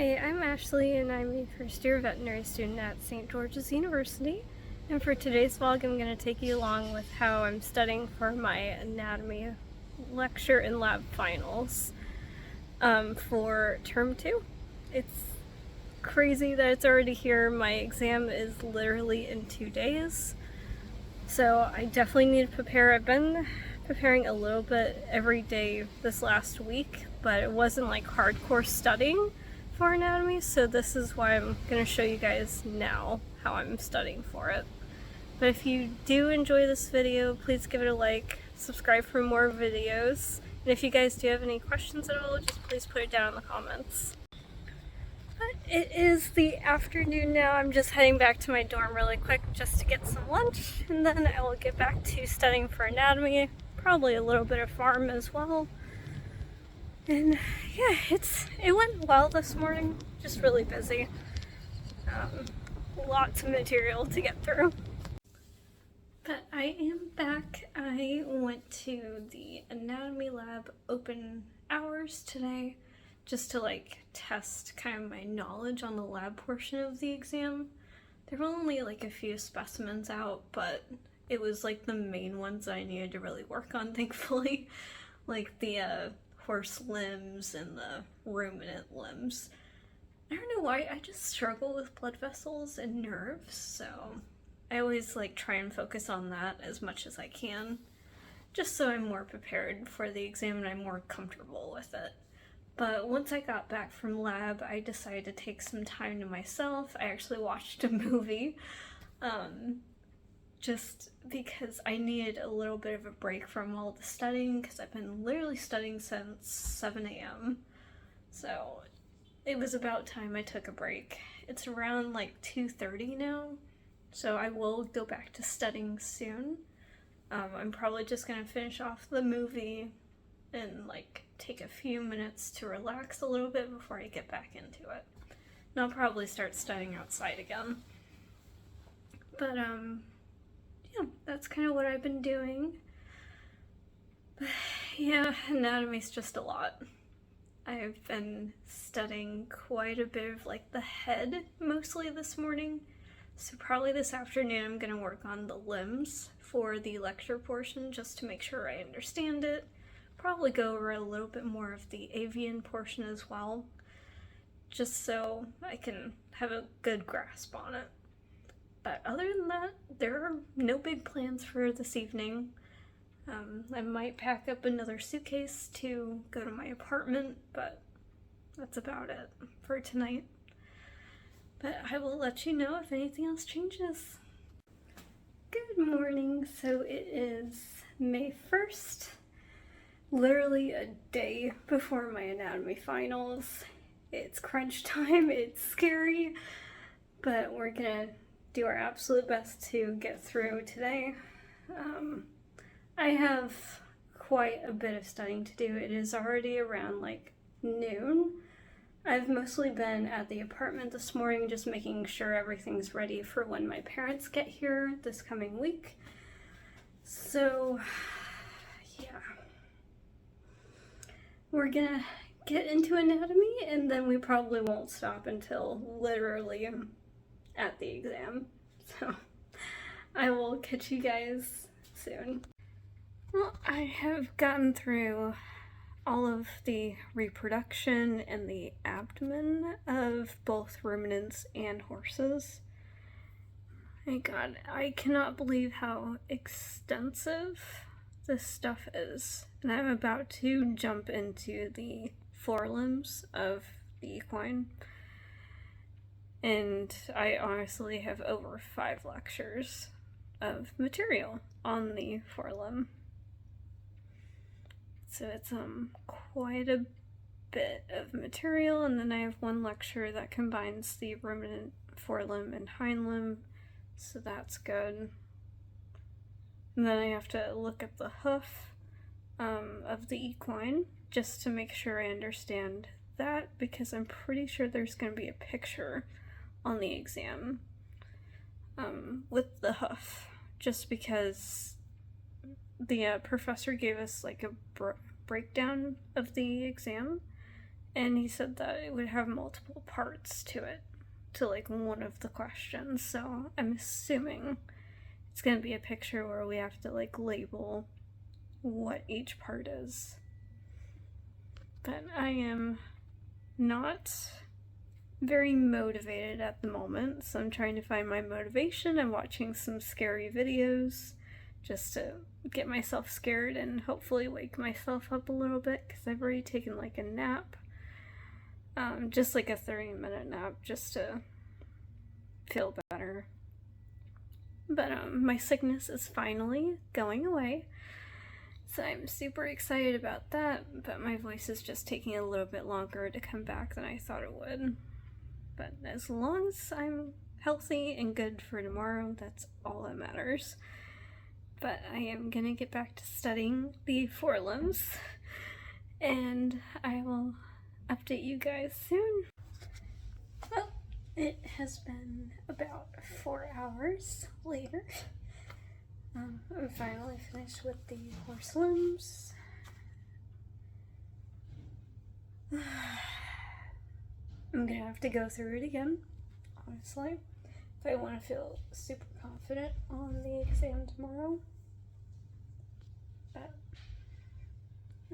Hi, I'm Ashley and I'm a first year veterinary student at St. George's University. And for today's vlog, I'm going to take you along with how I'm studying for my anatomy lecture and lab finals for term 2. It's crazy that it's already here. My exam is literally in 2 days. So I definitely need to prepare. I've been preparing a little bit every day this last week, but it wasn't like hardcore studying for anatomy, so this is why I'm going to show you guys now how I'm studying for it. But if you do enjoy this video, please give it a like, subscribe for more videos, and if you guys do have any questions at all, just please put it down in the comments. But it is the afternoon now. I'm just heading back to my dorm really quick just to get some lunch, and then I will get back to studying for anatomy, probably a little bit of pharm as well. And yeah, it went well this morning, just really busy. Lots of material to get through. But I am back. I went to the anatomy lab open hours today just to like test kind of my knowledge on the lab portion of the exam. There were only like a few specimens out, but it was like the main ones that I needed to really work on, thankfully. Like the horse limbs and the ruminant limbs. I don't know why, I just struggle with blood vessels and nerves, so I always like try and focus on that as much as I can, just so I'm more prepared for the exam and I'm more comfortable with it. But once I got back from lab, I decided to take some time to myself. I actually watched a movie, just because I needed a little bit of a break from all the studying, because I've been literally studying since 7 a.m. So it was about time I took a break. It's around like 2:30 now, so I will go back to studying soon. I'm probably just gonna finish off the movie and like take a few minutes to relax a little bit before I get back into it. And I'll probably start studying outside again. But yeah, that's kind of what I've been doing. But yeah, anatomy's just a lot. I've been studying quite a bit of like the head mostly this morning. So probably this afternoon I'm going to work on the limbs for the lecture portion just to make sure I understand it. Probably go over a little bit more of the avian portion as well, just so I can have a good grasp on it. But other than that, there are no big plans for this evening. I might pack up another suitcase to go to my apartment, but that's about it for tonight. But I will let you know if anything else changes. Good morning. So it is May 1st, literally a day before my anatomy finals. It's crunch time, it's scary, but we're gonna do our absolute best to get through today. I have quite a bit of studying to do. It is already around like noon. I've mostly been at the apartment this morning just making sure everything's ready for when my parents get here this coming week. So yeah, we're gonna get into anatomy and then we probably won't stop until literally at the exam. So I will catch you guys soon. Well, I have gotten through all of the reproduction and the abdomen of both ruminants and horses. My God, I cannot believe how extensive this stuff is. And I'm about to jump into the forelimbs of the equine. And I honestly have over 5 lectures of material on the forelimb. So it's quite a bit of material, and then I have 1 lecture that combines the ruminant forelimb and hind limb, so that's good. And then I have to look at the hoof of the equine just to make sure I understand that, because I'm pretty sure there's going to be a picture on the exam with the hoof, just because the professor gave us like a breakdown of the exam, And he said that it would have multiple parts to it, to like one of the questions. So I'm assuming it's gonna be a picture where we have to like label what each part is. But I am not very motivated at the moment, so I'm trying to find my motivation. I'm watching some scary videos just to get myself scared and hopefully wake myself up a little bit, because I've already taken like a nap. Just like a 30-minute nap, just to feel better. But my sickness is finally going away, so I'm super excited about that, but my voice is just taking a little bit longer to come back than I thought it would. But as long as I'm healthy and good for tomorrow, that's all that matters. But I am gonna get back to studying the forelimbs, and I will update you guys soon. Well, it has been about 4 hours later. I'm finally finished with the horse limbs. I'm gonna have to go through it again, honestly, if I want to feel super confident on the exam tomorrow. But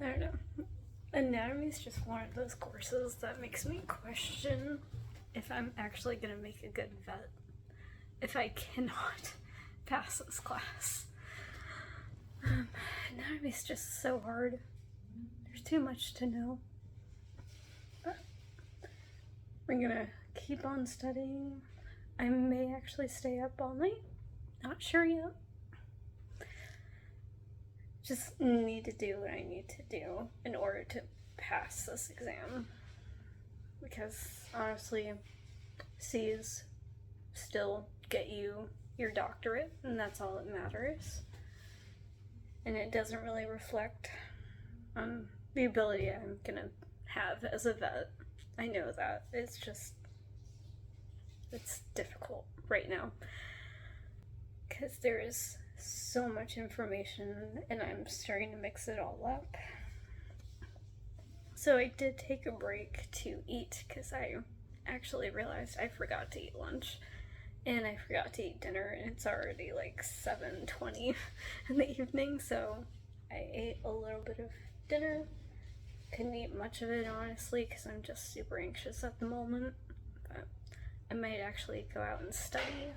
I don't know. Anatomy is just one of those courses that makes me question if I'm actually gonna make a good vet if I cannot pass this class. Anatomy is just so hard. There's too much to know. But we're gonna keep on studying. I may actually stay up all night. Not sure yet. Just need to do what I need to do in order to pass this exam. Because honestly, C's still get you your doctorate, and that's all that matters. And it doesn't really reflect on the ability I'm gonna have as a vet. I know that. It's difficult right now. Because there is so much information, and I'm starting to mix it all up. So I did take a break to eat, because I actually realized I forgot to eat lunch, and I forgot to eat dinner, and it's already like 7:20 in the evening, so I ate a little bit of dinner. Couldn't eat much of it, honestly, because I'm just super anxious at the moment, but I might actually go out and study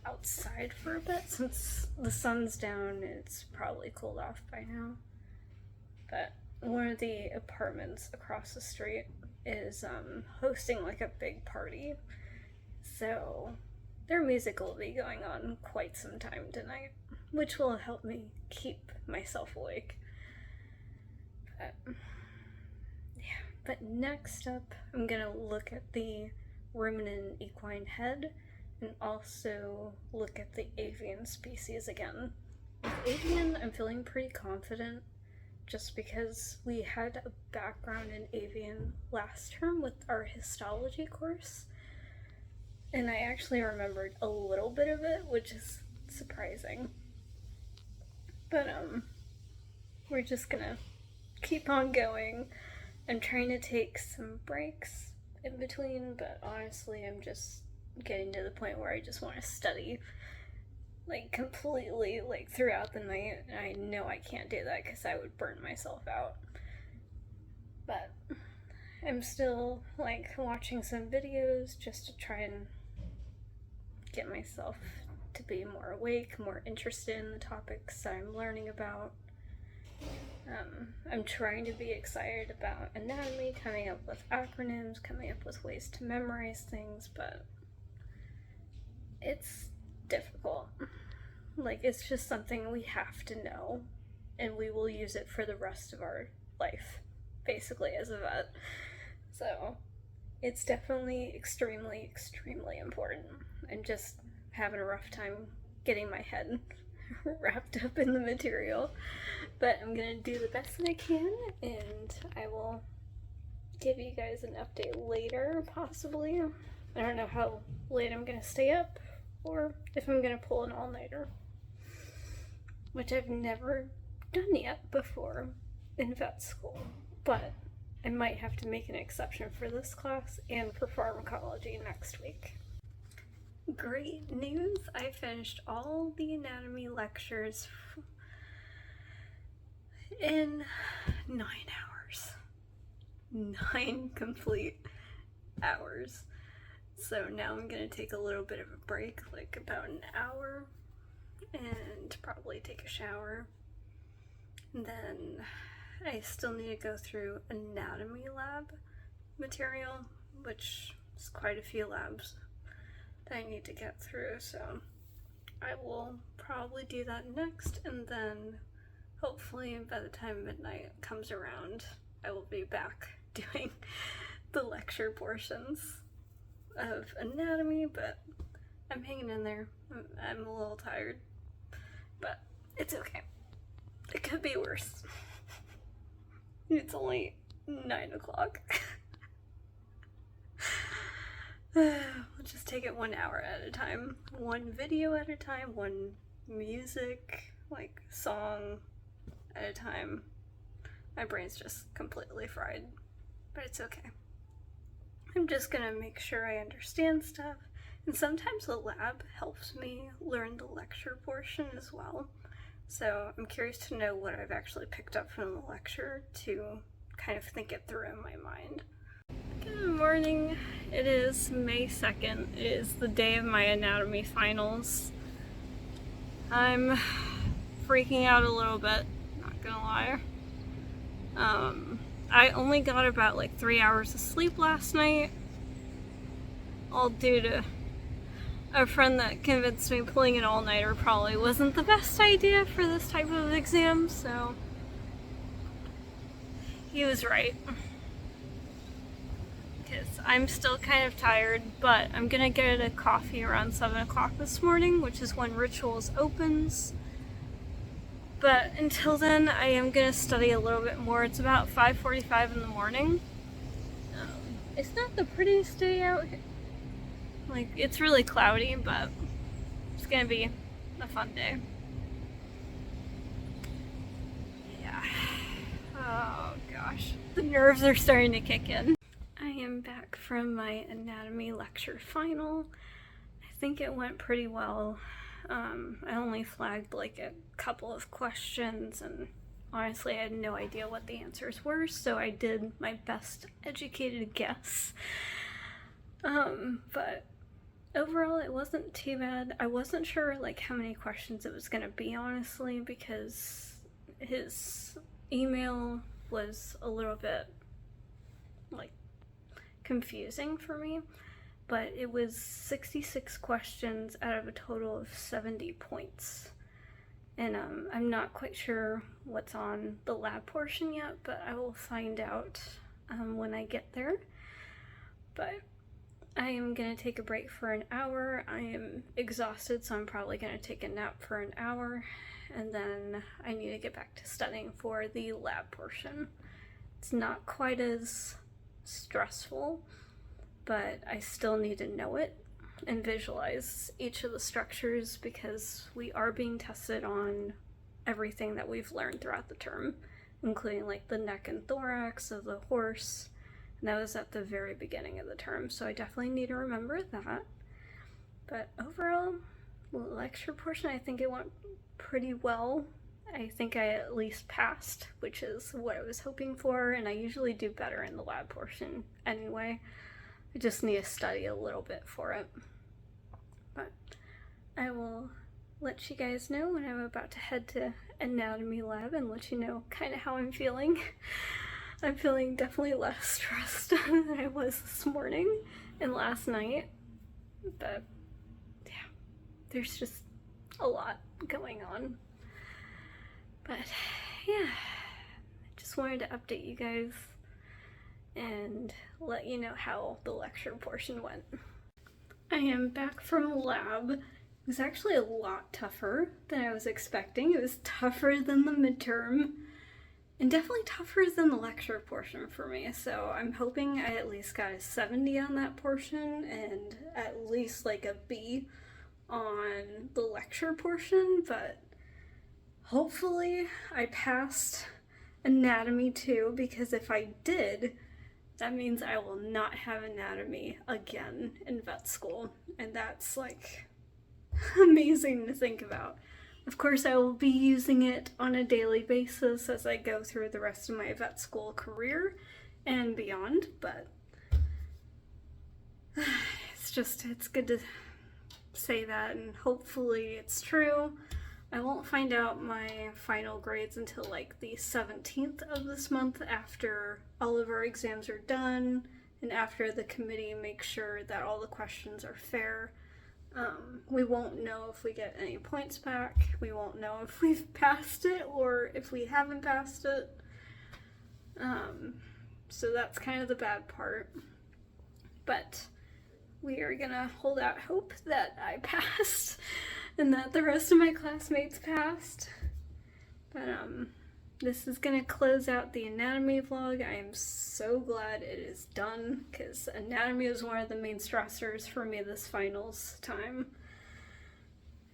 outside for a bit, since the sun's down and it's probably cooled off by now. But one of the apartments across the street is hosting like a big party, so their music will be going on quite some time tonight, which will help me keep myself awake. But yeah, but next up I'm gonna look at the ruminant equine head, and also look at the avian species again. With avian, I'm feeling pretty confident, just because we had a background in avian last term with our histology course, and I actually remembered a little bit of it, which is surprising. But we're just gonna keep on going. I'm trying to take some breaks in between, but honestly I'm just getting to the point where I just want to study like completely, like throughout the night, and I know I can't do that because I would burn myself out. But I'm still like watching some videos just to try and get myself to be more awake, more interested in the topics that I'm learning about. I'm trying to be excited about anatomy, coming up with acronyms, coming up with ways to memorize things, but it's difficult. Like, it's just something we have to know, and we will use it for the rest of our life, basically, as a vet. So it's definitely extremely, extremely important. I'm just having a rough time getting my head wrapped up in the material, but I'm gonna do the best that I can, and I will give you guys an update later, possibly. I don't know how late I'm gonna stay up, or if I'm gonna pull an all-nighter, which I've never done yet before in vet school, but I might have to make an exception for this class and for pharmacology next week. Great news! I finished all the anatomy lectures in 9 hours. 9 complete hours. So now I'm gonna take a little bit of a break, like about an hour, and probably take a shower. And then I still need to go through anatomy lab material, which is quite a few labs that I need to get through, so I will probably do that next, and then hopefully by the time midnight comes around, I will be back doing the lecture portions of anatomy, but I'm hanging in there. I'm a little tired, but it's okay. It could be worse. It's only 9 o'clock. We'll just take it 1 hour at a time. One video at a time, one music, like song at a time. My brain's just completely fried, but it's okay. I'm just gonna make sure I understand stuff, and sometimes the lab helps me learn the lecture portion as well. So I'm curious to know what I've actually picked up from the lecture to kind of think it through in my mind. Good morning. It is May 2nd. It is the day of my anatomy finals. I'm freaking out a little bit, not gonna lie. I only got about like 3 hours of sleep last night, all due to a friend that convinced me pulling an all-nighter probably wasn't the best idea for this type of exam, so he was right. Because I'm still kind of tired, but I'm gonna get a coffee around 7 o'clock this morning, which is when Rituals opens. But until then, I am gonna study a little bit more. It's about 5:45 in the morning. It's not the prettiest day out here. Like, it's really cloudy, but it's gonna be a fun day. Yeah. Oh gosh. The nerves are starting to kick in. I am back from my anatomy lecture final. I think it went pretty well. I only flagged like a couple of questions, and honestly I had no idea what the answers were, so I did my best educated guess. But overall it wasn't too bad. I wasn't sure like how many questions it was gonna be, honestly, because his email was a little bit like confusing for me. But it was 66 questions out of a total of 70 points. And I'm not quite sure what's on the lab portion yet, but I will find out when I get there. But I am gonna take a break for an hour. I am exhausted, so I'm probably gonna take a nap for an hour, and then I need to get back to studying for the lab portion. It's not quite as stressful, but I still need to know it and visualize each of the structures, because we are being tested on everything that we've learned throughout the term, including like the neck and thorax of the horse, and that was at the very beginning of the term, so I definitely need to remember that. But overall, the lecture portion, I think it went pretty well. I think I at least passed, which is what I was hoping for, and I usually do better in the lab portion anyway. I just need to study a little bit for it. But I will let you guys know when I'm about to head to anatomy lab and let you know kind of how I'm feeling. I'm feeling definitely less stressed than I was this morning and last night. But yeah, there's just a lot going on. But yeah, I just wanted to update you guys and let you know how the lecture portion went. I am back from lab. It was actually a lot tougher than I was expecting. It was tougher than the midterm, and definitely tougher than the lecture portion for me. So I'm hoping I at least got a 70 on that portion and at least like a B on the lecture portion, but hopefully I passed. anatomy too, because if I did, that means I will not have anatomy again in vet school, and that's like amazing to think about. Of course, I will be using it on a daily basis as I go through the rest of my vet school career and beyond, but it's good to say that, and hopefully it's true. I won't find out my final grades until like the 17th of this month, after all of our exams are done and after the committee makes sure that all the questions are fair. We won't know if we get any points back. We won't know if we've passed it or if we haven't passed it. So that's kind of the bad part. But we are gonna hold out hope that I passed and that the rest of my classmates passed. But this is gonna close out the anatomy vlog. I am so glad it is done, because anatomy was one of the main stressors for me this finals time.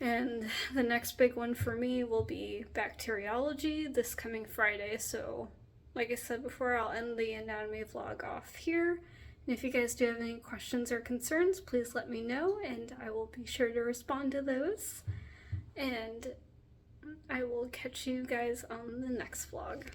And the next big one for me will be bacteriology this coming Friday. So like I said before, I'll end the anatomy vlog off here. And if you guys do have any questions or concerns, please let me know, and I will be sure to respond to those. And I will catch you guys on the next vlog.